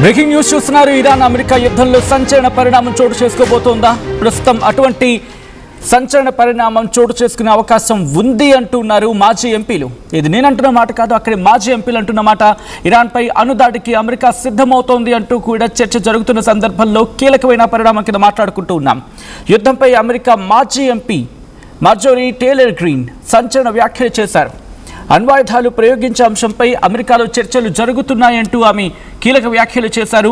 Breaking news చూస్తున్నారు. Iran America యుద్ధంలో సంచలన పరిణామం చోటు చేసుకోబోతోందా? ప్రస్తుతం అటువంటి సంచలన పరిణామం చోటు చేసుకునే అవకాశం ఉంది అంటున్నారు మాజీ ఎంపీలు. ఇది నేనంటున్న మాట కాదు, అక్కడి మాజీ ఎంపీలు అంటున్న మాట. ఇరాన్పై అణుదాడికి అమెరికా సిద్ధమవుతోంది అంటూ కూడా చర్చ జరుగుతున్న సందర్భంలో కీలకమైన పరిణామం కింద మాట్లాడుకుంటూ ఉన్నాం. యుద్ధంపై అమెరికా మాజీ ఎంపీ మార్జోరీ టేలర్ గ్రీన్ సంచలన వ్యాఖ్యలు చేశారు. అణ్వాయుధాలు ప్రయోగించే అంశంపై అమెరికాలో చర్చలు జరుగుతున్నాయంటూ ఆమె కీలక వ్యాఖ్యలు చేశారు.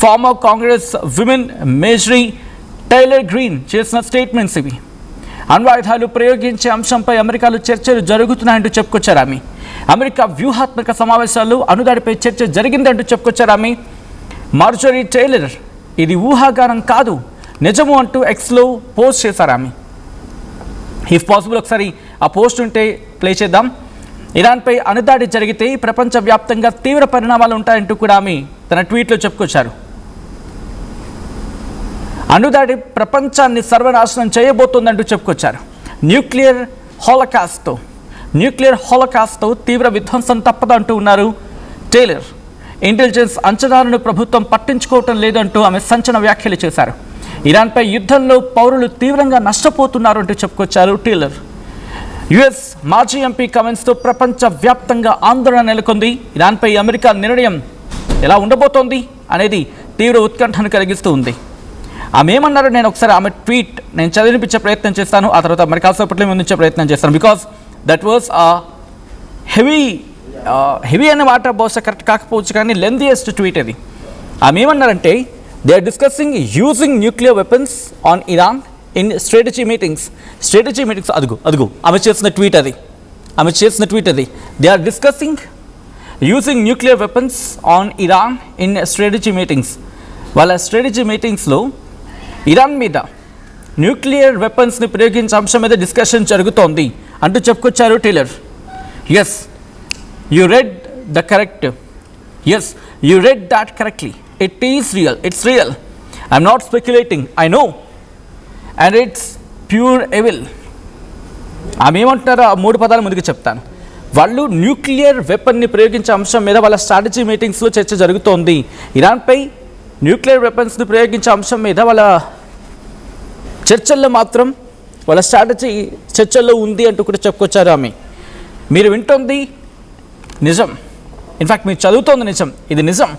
Former Congress women Marjorie Taylor Greene చేసిన స్టేట్మెంట్స్ ఇవి. అణ్వాయుధాలు ప్రయోగించే అంశంపై అమెరికాలో చర్చలు జరుగుతున్నాయంటూ చెప్పుకొచ్చారు ఆమె. అమెరికా వ్యూహాత్మక సమావేశాల్లో అణుదాడిపై చర్చ జరిగిందంటూ చెప్పుకొచ్చారు ఆమె. మార్జోరీ టైలర్ ఇది ఊహాగానం కాదు, నిజము అంటూ ఎక్స్లో పోస్ట్ చేశారు ఆమె. ఇఫ్ పాసిబుల్ ఒకసారి ఆ పోస్ట్ ఉంటే ప్లే చేద్దాం. ఇరాన్పై అణుదాడి జరిగితే ప్రపంచవ్యాప్తంగా తీవ్ర పరిణామాలు ఉంటాయంటూ కూడా ఆమె తన ట్వీట్లో చెప్పుకొచ్చారు. అణుదాడి ప్రపంచాన్ని సర్వనాశనం చేయబోతోందంటూ చెప్పుకొచ్చారు. న్యూక్లియర్ హాలోకాస్ట్తో తీవ్ర విధ్వంసం తప్పదంటూ ఉన్నారు టేలర్. ఇంటెలిజెన్స్ అంచనాలను ప్రభుత్వం పట్టించుకోవటం లేదంటూ ఆమె సంచలన వ్యాఖ్యలు చేశారు. ఇరాన్పై యుద్ధంలో పౌరులు తీవ్రంగా నష్టపోతున్నారు అంటూ చెప్పుకొచ్చారు టేలర్. యుఎస్ మాజీ ఎంపీ కమెంట్స్తో ప్రపంచవ్యాప్తంగా ఆందోళన నెలకొంది. ఇరాన్పై అమెరికా నిర్ణయం ఎలా ఉండబోతోంది అనేది తీవ్ర ఉత్కంఠను కలిగిస్తూ ఉంది. ఆమె ఏమన్నారో నేను ఒకసారి ఆమె ట్వీట్ నేను చదివినిపించే ప్రయత్నం చేస్తాను, ఆ తర్వాత మరి కాసేపట్లో ముందుంచే ప్రయత్నం చేస్తాను. బికాస్ దట్ వాజ్ హెవీ అనే మాట బహుశా కరెక్ట్ కాకపోవచ్చు, కానీ లెందియెస్ట్ ట్వీట్ అది. ఆమె ఏమన్నారంటే, they are discussing using nuclear weapons on Iran in strategy meetings. అదుగు ఆమె చేసిన ట్వీట్ అది. They are discussing using nuclear weapons on Iran in strategy meetings. వాళ్ళ స్ట్రాటజీ మీటింగ్స్లో ఇరాన్ మీద న్యూక్లియర్ వెపన్స్ని ప్రయోగించే అంశం మీద డిస్కషన్ జరుగుతోంది అంటూ చెప్పుకొచ్చారు Taylor. Yes, you read that correctly. It is real. It's real. I'm not speculating. I know. And it's pure evil. ఆమె ఏమంటున్నారో ఆ మూడు పదాలు ముందుకు చెప్తాను. వాళ్ళు న్యూక్లియర్ వెపన్ని ప్రయోగించే అంశం మీద వాళ్ళ స్ట్రాటజీ మీటింగ్స్లో చర్చ జరుగుతోంది. ఇరాన్పై న్యూక్లియర్ వెపన్స్ని ప్రయోగించే అంశం మీద వాళ్ళ చర్చల్లో మాత్రం వాళ్ళ స్ట్రాటజీ చర్చల్లో ఉంది అంటూ కూడా చెప్పుకొచ్చారు ఆమె. మీరు వింటోంది నిజం, ఇన్ఫ్యాక్ట్ మీరు చదువుతోంది నిజం. ఇది నిజం.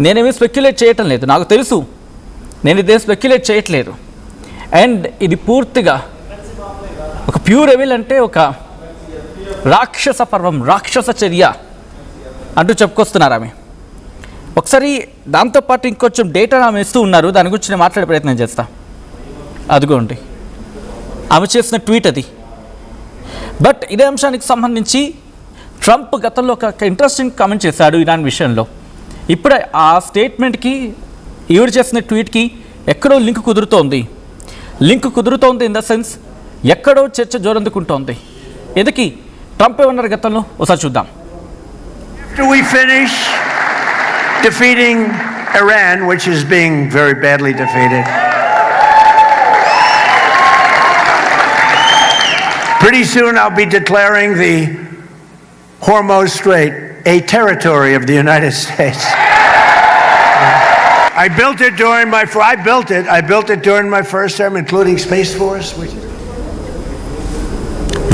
నేనేమీ స్పెక్యులేట్ చేయటం లేదు, నాకు తెలుసు. నేను ఇదే స్పెక్యులేట్ చేయట్లేదు. అండ్ ఇది పూర్తిగా ఒక ప్యూర్ ఎవల్, అంటే ఒక రాక్షస పర్వం, రాక్షస చర్య అంటూ చెప్పుకొస్తున్నారు ఆమె. ఒకసారి దాంతోపాటు ఇంకొంచెం డేటా ఆమె ఇస్తూ ఉన్నారు, దాని గురించి నేను మాట్లాడే ప్రయత్నం చేస్తా. అదిగోండి ఆమె చేసిన ట్వీట్ అది. బట్ ఇదే అంశానికి సంబంధించి ట్రంప్ గతంలో ఒక ఇంట్రెస్టింగ్ కామెంట్ చేశాడు ఇరాన్ విషయంలో. ఇప్పుడు ఆ స్టేట్మెంట్కి ఈవిడ చేసిన ట్వీట్కి ఎక్కడో లింక్ కుదురుతోంది ఇన్ ద సెన్స్ ఎక్కడో చర్చ జోరందుకుంటోంది. ఎందుకు ట్రంప్ ఏమన్నారు గతంలో ఒకసారి చూద్దాం. After we finish defeating Iran, which is being very badly defeated, pretty soon I'll be declaring the Hormuz Strait a territory of the United States. I built it during my first term, including Space Force.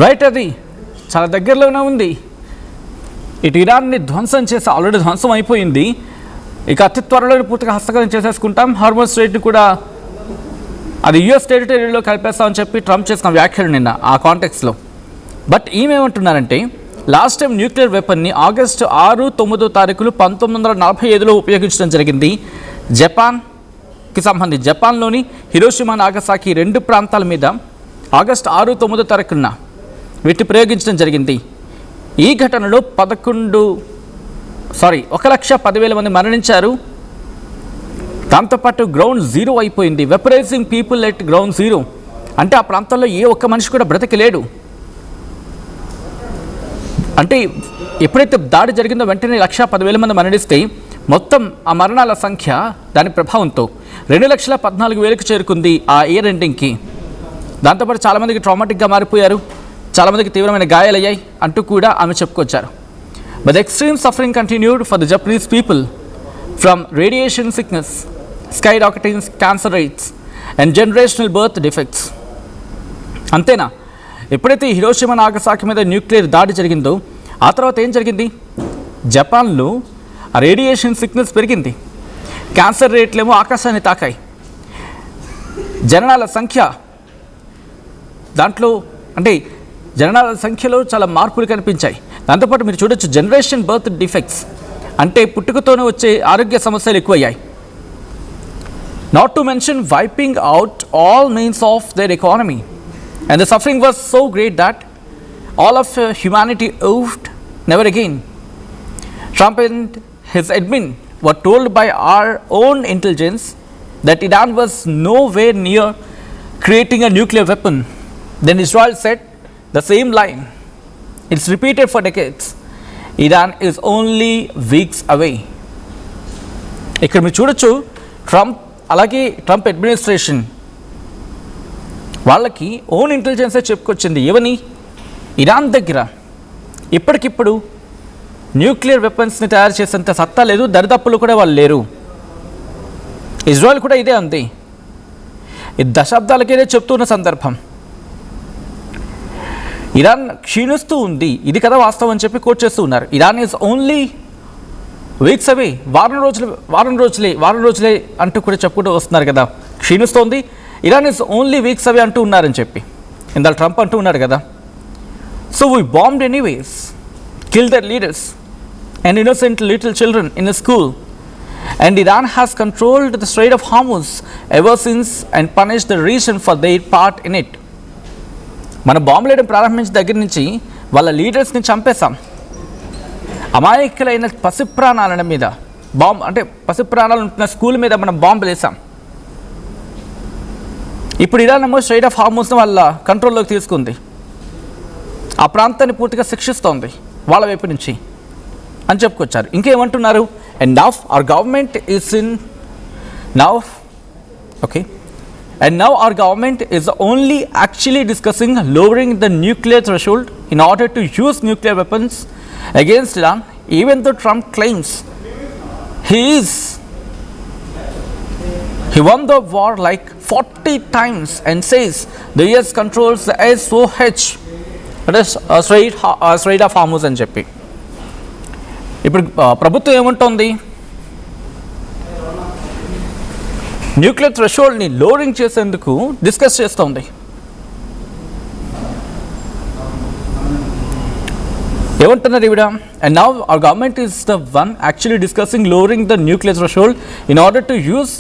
Right, అది చాలా దగ్గరలోనే ఉంది. ఇటు ఇరాన్ని ధ్వంసం చేసి already ధ్వంసం అయిపోయింది, ఇక అతి త్వరలో పూర్తిగా హస్తగతం చేసేసుకుంటాం. హార్మోజ్ స్ట్రైట్ని కూడా అది యుఎస్ టెరిటరీలో కలిపేస్తామని చెప్పి ట్రంప్ చేసిన వ్యాఖ్యలు నిన్న ఆ కాంటెక్స్లో. బట్ ఈమెమంటున్నారంటే, లాస్ట్ టైం న్యూక్లియర్ వెపన్ని ఆగస్టు 6-9 తారీఖులు 1945లో ఉపయోగించడం జరిగింది. జపాన్లోని హిరోషిమా నాగసాకి 2 ప్రాంతాల మీద ఆగస్టు 6-9 తారీఖున వీటిని ప్రయోగించడం జరిగింది. ఈ ఘటనలో 1,10,000 మంది మరణించారు. దాంతోపాటు గ్రౌండ్ జీరో అయిపోయింది. వెపరైజింగ్ పీపుల్ ఎట్ గ్రౌండ్ జీరో అంటే ఆ ప్రాంతంలో ఏ ఒక్క మనిషి కూడా బ్రతకలేడు. అంటే ఎప్పుడైతే దాడి జరిగిందో వెంటనే 1,10,000 మంది మరణిస్తే మొత్తం ఆ మరణాల సంఖ్య దాని ప్రభావంతో 2,14,000కు చేరుకుంది ఆ ఇయర్ ఎండింగ్కి. దాంతోపాటు చాలామందికి ట్రామాటిక్గా మారిపోయారు, చాలామందికి తీవ్రమైన గాయాలయ్యాయి అంటూ కూడా ఆమె చెప్పుకొచ్చారు. But the extreme suffering continued for the Japanese people from radiation sickness, skyrocketing cancer rates, and generational birth defects. అంతేనా? ఎప్పుడైతే హిరోషిమా నాగసాకి మీద న్యూక్లియర్ దాడి జరిగిందో ఆ తర్వాత ఏం జరిగింది? జపాన్లో రేడియేషన్ సిక్నెస్ పెరిగింది, క్యాన్సర్ రేట్లేమో ఆకాశాన్ని తాకాయి, జననాల సంఖ్య దాంట్లో అంటే జననాల సంఖ్యలో చాలా మార్పులు కనిపించాయి. దాంతోపాటు మీరు చూడొచ్చు జనరేషన్ బర్త్ డిఫెక్ట్స్ అంటే పుట్టుకతోనే వచ్చే ఆరోగ్య సమస్యలు ఎక్కువయ్యాయి. Not to mention wiping out all means of their economy and the suffering was so great that all of humanity ఓవ్డ్ never again. Trump and his admin were told by our own intelligence that Iran was nowhere near creating a nuclear weapon. Then Israel said the same line. It's repeated for decades. Iran is only weeks away. ఇక్కడ మీరు చూడొచ్చు Trump అలాగే Trump administration వాళ్ళకి own ఇంటెలిజెన్సే చెప్పుకొచ్చింది. ఏమని? Iran దగ్గర ఇప్పటికిప్పుడు nuclear వెపన్స్ని తయారు చేసేంత సత్తా లేదు, దరిదాపులు కూడా వాళ్ళు లేరు. ఇజ్రాయెల్ కూడా ఇదే అంది. ఇది దశాబ్దాలకే చెప్తున్న సందర్భం. ఇరాన్ క్షీణిస్తూ ఉంది, ఇది కదా వాస్తవం అని చెప్పి కోట్ చేస్తూ ఉన్నారు. Iran is only weeks away, వారం రోజులే అంటూ కూడా చెప్పుకుంటూ వస్తున్నారు కదా. క్షీణిస్తోంది, Iran is only weeks away అంటూ ఉన్నారని చెప్పి ఇందాక ట్రంప్ అంటూ ఉన్నారు కదా. So we bombed anyways, killed their leaders and innocent little children in a school, and Iran has controlled the Strait of Hormuz ever since and punished the region for their part in it. మన బాంబులు వేయడం ప్రారంభించిన దగ్గర నుంచి వాళ్ళ లీడర్స్ని చంపేశాం. అమాయకులైన పసిప్రాణాల మీద అంటే పసిప్రాణాలు ఉంటున్న స్కూల్ మీద మనం బాంబులు వేసాం. ఇప్పుడు ఇరాన్ ఏమో స్ట్రైట్ ఆఫ్ హార్మూజ్ని వాళ్ళ కంట్రోల్లోకి తీసుకుంది, ఆ ప్రాంతాన్ని పూర్తిగా శిక్షిస్తోంది వాళ్ళ వైపు నుంచి అని చెప్పుకొచ్చారు. ఇంకేమంటున్నారు? And now our government is only actually discussing lowering the nuclear threshold in order to use nuclear weapons against Iran, even though Trump claims he won the war like 40 times and says the US controls the SOH, straight of Hormuz అని చెప్పి. ఇప్పుడు ప్రభుత్వం ఏమంటోంది? Nuclear థ్రెషోల్డ్ని lowering చేసేందుకు discuss చేస్తోంది. ఏమంటున్నారు ఈవిడ? And now our government is the one actually discussing lowering the nuclear threshold in order to use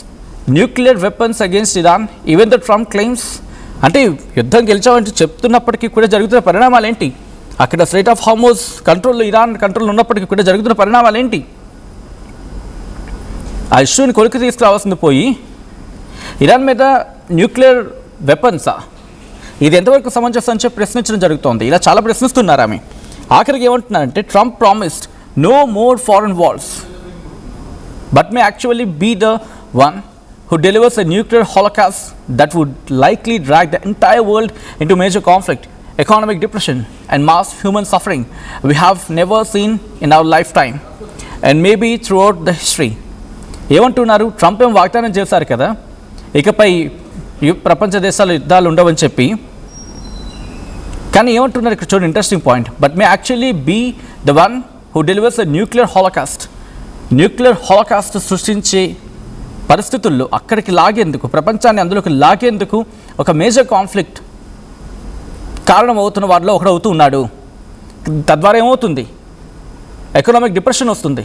nuclear weapons against Iran, even the Trump claims. అంటే యుద్ధం గెలిచామంటే చెప్తున్నప్పటికీ కూడా జరుగుతున్న పరిణామాలు ఏంటి? అక్కడ స్ట్రైట్ ఆఫ్ హార్మూజ్ కంట్రోల్లో ఇరాన్ కంట్రోల్ ఉన్నప్పటికీ కూడా జరుగుతున్న పరిణామాలు ఏంటి? ఆ ఇష్యూని కొలికి తీసుకురావాల్సింది పోయి ఇరాన్ మీద న్యూక్లియర్ వెపన్సా, ఇది ఎంతవరకు సమంజసం అని చెప్పి ప్రశ్నించడం జరుగుతోంది. ఇలా చాలా ప్రశ్నిస్తున్నారు ఆమె. ఆఖరికి ఏమంటున్నారంటే Trump promised no more foreign wars but may actually be the one who delivers a nuclear holocaust that would likely drag the entire world into major conflict, economic depression, and mass human suffering we have never seen in our lifetime and maybe throughout the history. ఏమంటున్నారు? Trump ఏం వాగ్దానం చేశారు కదా, ఇకపై ప్రపంచ దేశాలు యుద్ధాలు ఉండవని చెప్పి. కానీ ఏమంటున్నారు ఇక్కడ చూడండి, interesting point. But may actually be the one who delivers a nuclear holocaust సృష్టించే పరిస్థితుల్లో అక్కడికి లాగేందుకు, ప్రపంచాన్ని అందులోకి లాగేందుకు ఒక మేజర్ కాన్ఫ్లిక్ట్ కారణం అవుతున్న వారిలో ఒకడు అవుతూ ఉన్నాడు. తద్వారా ఏమవుతుంది? ఎకనామిక్ డిప్రెషన్ వస్తుంది,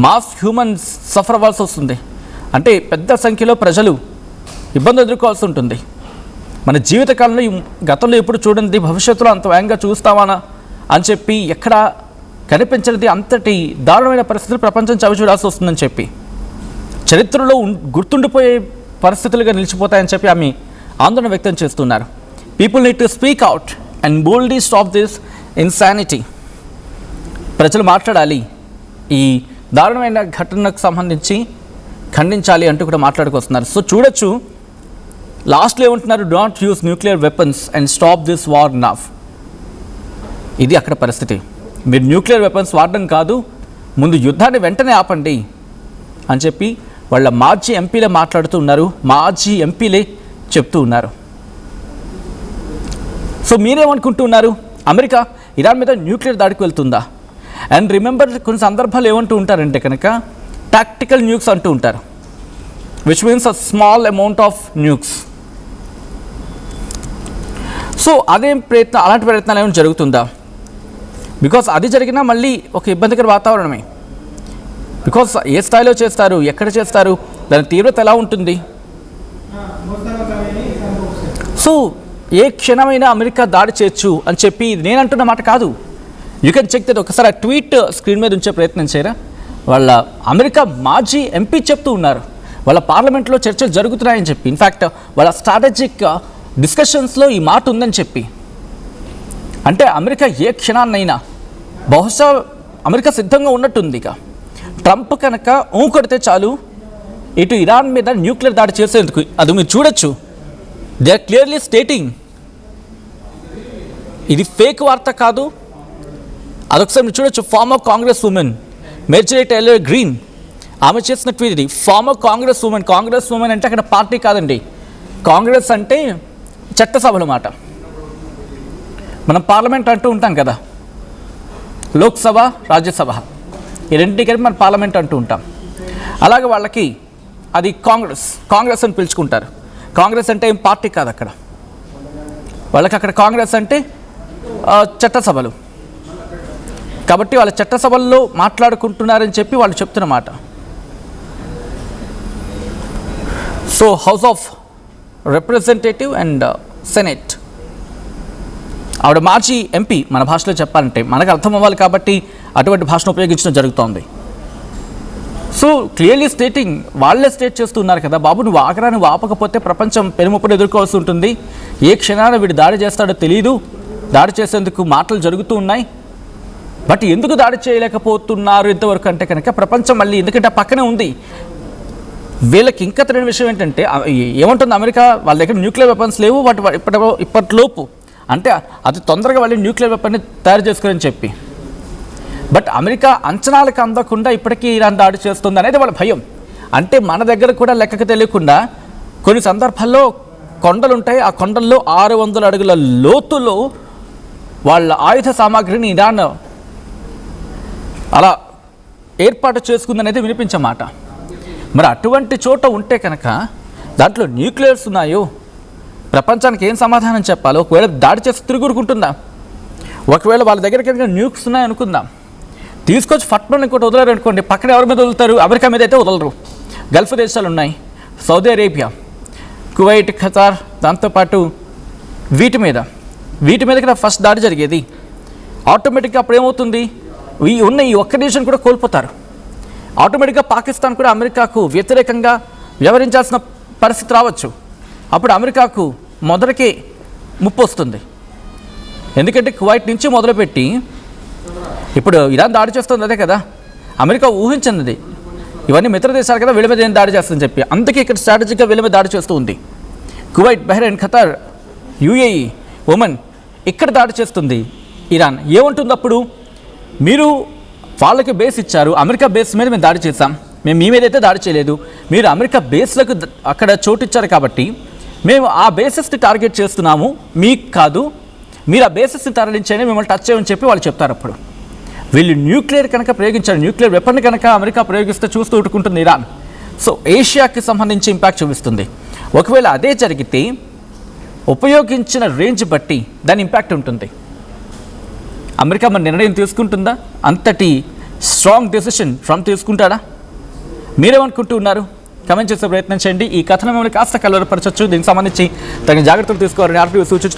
మాస్ హ్యూమన్స్ సఫర్ అవ్వాల్సి వస్తుంది. అంటే పెద్ద సంఖ్యలో ప్రజలు ఇబ్బందులు ఎదుర్కోవాల్సి ఉంటుంది. మన జీవితకాలంలో గతంలో ఎప్పుడు చూడండి, భవిష్యత్తులో అంత వేగంగా చూస్తామా అని చెప్పి ఎక్కడ కనిపించినది అంతటి దారుణమైన పరిస్థితులు ప్రపంచం చవి చూడాల్సి వస్తుందని చెప్పి, చరిత్రలో గుర్తుండిపోయే పరిస్థితులుగా నిలిచిపోతాయని చెప్పి ఆమె ఆందోళన వ్యక్తం చేస్తున్నారు. People need to speak out and boldly stop this insanity. ప్రజలు మాట్లాడాలి, ఈ దారుణమైన ఘటనకు సంబంధించి ఖండించాలి అంటూ కూడా మాట్లాడుకొస్తున్నారు. సో చూడొచ్చు, లాస్ట్లో ఏమంటున్నారు? Do not use nuclear weapons and stop this war now. ఇది అక్కడ పరిస్థితి. మీరు న్యూక్లియర్ వెపన్స్ వాడడం కాదు, ముందు యుద్ధాన్ని వెంటనే ఆపండి అని చెప్పి వాళ్ళ మాజీ ఎంపీలే మాట్లాడుతూ ఉన్నారు, మాజీ ఎంపీలే చెప్తూ ఉన్నారు. సో మీరేమనుకుంటున్నారు? అమెరికా ఇరాన్ మీద న్యూక్లియర్ దాడికి వెళ్తుందా? అండ్ రిమెంబర్, కొన్ని సందర్భాలు ఏమంటూ ఉంటారంటే కనుక టాక్టికల్ న్యూక్స్ అంటూ ఉంటారు, which means a small amount of nukes. So అలాంటి ప్రయత్నాలు ఏమైనా జరుగుతుందా? బికాస్ అది జరిగినా మళ్ళీ ఒక ఇబ్బందికర వాతావరణమే. బికాస్ ఏ స్థాయిలో చేస్తారు, ఎక్కడ చేస్తారు, దాని తీవ్రత ఎలా ఉంటుంది? సో ఏ క్షణమైనా అమెరికా దాడి చేయొచ్చు అని చెప్పి నేను అంటున్న మాట కాదు. You can check that. ఒకసారి ఆ ట్వీట్ స్క్రీన్ మీద ఉంచే ప్రయత్నం చేయరా? వాళ్ళ అమెరికా మాజీ ఎంపీ చెప్తూ ఉన్నారు, వాళ్ళ పార్లమెంట్లో చర్చలు జరుగుతున్నాయని చెప్పి, ఇన్ఫ్యాక్ట్ వాళ్ళ స్ట్రాటజిక్ డిస్కషన్స్లో ఈ మాట ఉందని చెప్పి. అంటే అమెరికా ఏ క్షణాన్నైనా, బహుశా అమెరికా సిద్ధంగా ఉన్నట్టుంది. ఇక ట్రంప్ కనుక కొడితే చాలు ఇటు ఇరాన్ మీద న్యూక్లియర్ దాడి చేసేందుకు. అది మీరు చూడొచ్చు, దే ఆర్ క్లియర్లీ స్టేటింగ్. ఇది ఫేక్ వార్త కాదు. అదొకసారి మీరు చూడొచ్చు. Former Congress women Marjorie Taylor Greene ఆమె చేసిన ట్వీట్ ఇది. ఫార్మర్ కాంగ్రెస్ ఉమెన్ అంటే అక్కడ పార్టీ కాదండి. కాంగ్రెస్ అంటే చట్టసభల మాట. మనం పార్లమెంట్ అంటూ ఉంటాం కదా, లోక్సభ, రాజ్యసభ, ఈ రెండింటికి మనం పార్లమెంట్ అంటూ ఉంటాం. అలాగే వాళ్ళకి అది కాంగ్రెస్ అని పిలుచుకుంటారు. కాంగ్రెస్ అంటే ఏం పార్టీ కాదు అక్కడ వాళ్ళకి. అక్కడ కాంగ్రెస్ అంటే చట్టసభలు. కాబట్టి వాళ్ళ చట్టసభల్లో మాట్లాడుకుంటున్నారని చెప్పి వాళ్ళు చెప్తున్నమాట. So House of Representative and Senate, ఆవిడ మాజీ ఎంపీ. మన భాషలో చెప్పాలంటే మనకు అర్థం అవ్వాలి కాబట్టి అటువంటి భాషను ఉపయోగించడం జరుగుతోంది. సో క్లియర్లీ స్టేటింగ్, వాళ్ళే స్టేట్ చేస్తున్నారు కదా, బాబు నువ్వు ఆగరా, నువ్వు ఆపకపోతే ప్రపంచం పెనుముప్పును ఎదుర్కోవాల్సి ఉంటుంది. ఏ క్షణాన వీడు దాడి చేస్తాడో తెలియదు. దాడి చేసేందుకు మాటలు జరుగుతూ ఉన్నాయి. బట్ ఎందుకు దాడి చేయలేకపోతున్నారు ఇంతవరకు అంటే కనుక ప్రపంచం మళ్ళీ, ఎందుకంటే పక్కనే ఉంది. వీళ్ళకి ఇంకా తెలియని విషయం ఏంటంటే, ఏమంటుంది అమెరికా, వాళ్ళ దగ్గర న్యూక్లియర్ వెపన్స్ లేవు, ఇప్పటిలోపు అంటే అతి తొందరగా వాళ్ళు న్యూక్లియర్ వెపన్ని తయారు చేసుకోరని చెప్పి. బట్ అమెరికా అంచనాలకు అందకుండా ఇప్పటికీ ఇరాన్ దాడి చేస్తుంది అనేది వాళ్ళ భయం. అంటే మన దగ్గర కూడా లెక్కకు తెలియకుండా కొన్ని సందర్భాల్లో కొండలు ఉంటాయి, ఆ కొండల్లో 600 అడుగుల లోతులో వాళ్ళ ఆయుధ సామాగ్రిని ఇరాన్ అలా ఏర్పాటు చేసుకుందనేది వినిపించమాట. మరి అటువంటి చోట ఉంటే కనుక దాంట్లో న్యూక్లియర్స్ ఉన్నాయో ప్రపంచానికి ఏం సమాధానం చెప్పాలో? ఒకవేళ దాడి చేసి తిరుగురుకుంటుందా? ఒకవేళ వాళ్ళ దగ్గర కనుక న్యూక్స్ ఉన్నాయనుకుందాం, తీసుకొచ్చి ఫట్మన్ ఇంకోటి వదలరు అనుకోండి, పక్కన ఎవరి మీద వదులుతారు? అమెరికా మీద అయితే వదలరు. గల్ఫ్ దేశాలు ఉన్నాయి, సౌదీ అరేబియా, కువైట్, ఖతార్, దాంతోపాటు వీటి మీద కూడా ఫస్ట్ దాడి జరిగేది. ఆటోమేటిక్గా అప్పుడు ఏమవుతుంది, ఈ ఒక్క దేశం కూడా కోల్పోతారు. ఆటోమేటిక్గా పాకిస్తాన్ కూడా అమెరికాకు వ్యతిరేకంగా వ్యవహరించాల్సిన పరిస్థితి రావచ్చు. అప్పుడు అమెరికాకు మొదటికే ముప్పు వస్తుంది. ఎందుకంటే కువైట్ నుంచి మొదలుపెట్టి ఇప్పుడు ఇరాన్ దాడి చేస్తుంది, అదే కదా అమెరికా ఊహించినది. ఇవన్నీ మిత్ర దేశాలు కదా, వీళ్ళ మీద ఏం దాడి చేస్తుందని చెప్పి, అందుకే ఇక్కడ స్ట్రాటజిక్గా వీళ్ళ మీద దాడి చేస్తూ ఉంది. Kuwait, Bahrain, Qatar, UAE, Oman, ఇక్కడ దాడి చేస్తుంది ఇరాన్. ఏముంటుంది అప్పుడు? మీరు వాళ్ళకి బేస్ ఇచ్చారు, అమెరికా బేస్ మీద మేము దాడి చేస్తాం, మేము మీ మీద అయితే దాడి చేయలేదు, మీరు అమెరికా బేస్లకు అక్కడ చోటు ఇచ్చారు కాబట్టి మేము ఆ బేసెస్ని టార్గెట్ చేస్తున్నాము, మీకు కాదు, మీరు ఆ బేసెస్ని తరలించని, మిమ్మల్ని టచ్ చేయమని చెప్పి వాళ్ళు చెప్తారు. అప్పుడు వీళ్ళు న్యూక్లియర్ కనుక ప్రయోగించారు, న్యూక్లియర్ వెపన్ కనుక అమెరికా ప్రయోగిస్తే చూస్తూ ఉట్టుకుంటుంది ఇరాన్. సో ఏషియాకి సంబంధించి ఇంపాక్ట్ చూపిస్తుంది. ఒకవేళ అదే జరిగితే ఉపయోగించిన రేంజ్ బట్టి దాని ఇంపాక్ట్ ఉంటుంది. అమెరికా మన నిర్ణయం తీసుకుంటుందా? అంతటి స్ట్రాంగ్ డెసిషన్ ట్రంప్ తీసుకుంటాడా? మీరేమనుకుంటూ ఉన్నారు? కమెంట్ చేసే ప్రయత్నం చేయండి. ఈ కథనం మిమ్మల్ని కాస్త కలవరపరచవచ్చు. దీనికి సంబంధించి తగిన జాగ్రత్తలు తీసుకోవాలని ఆర్టీవీ సూచించడం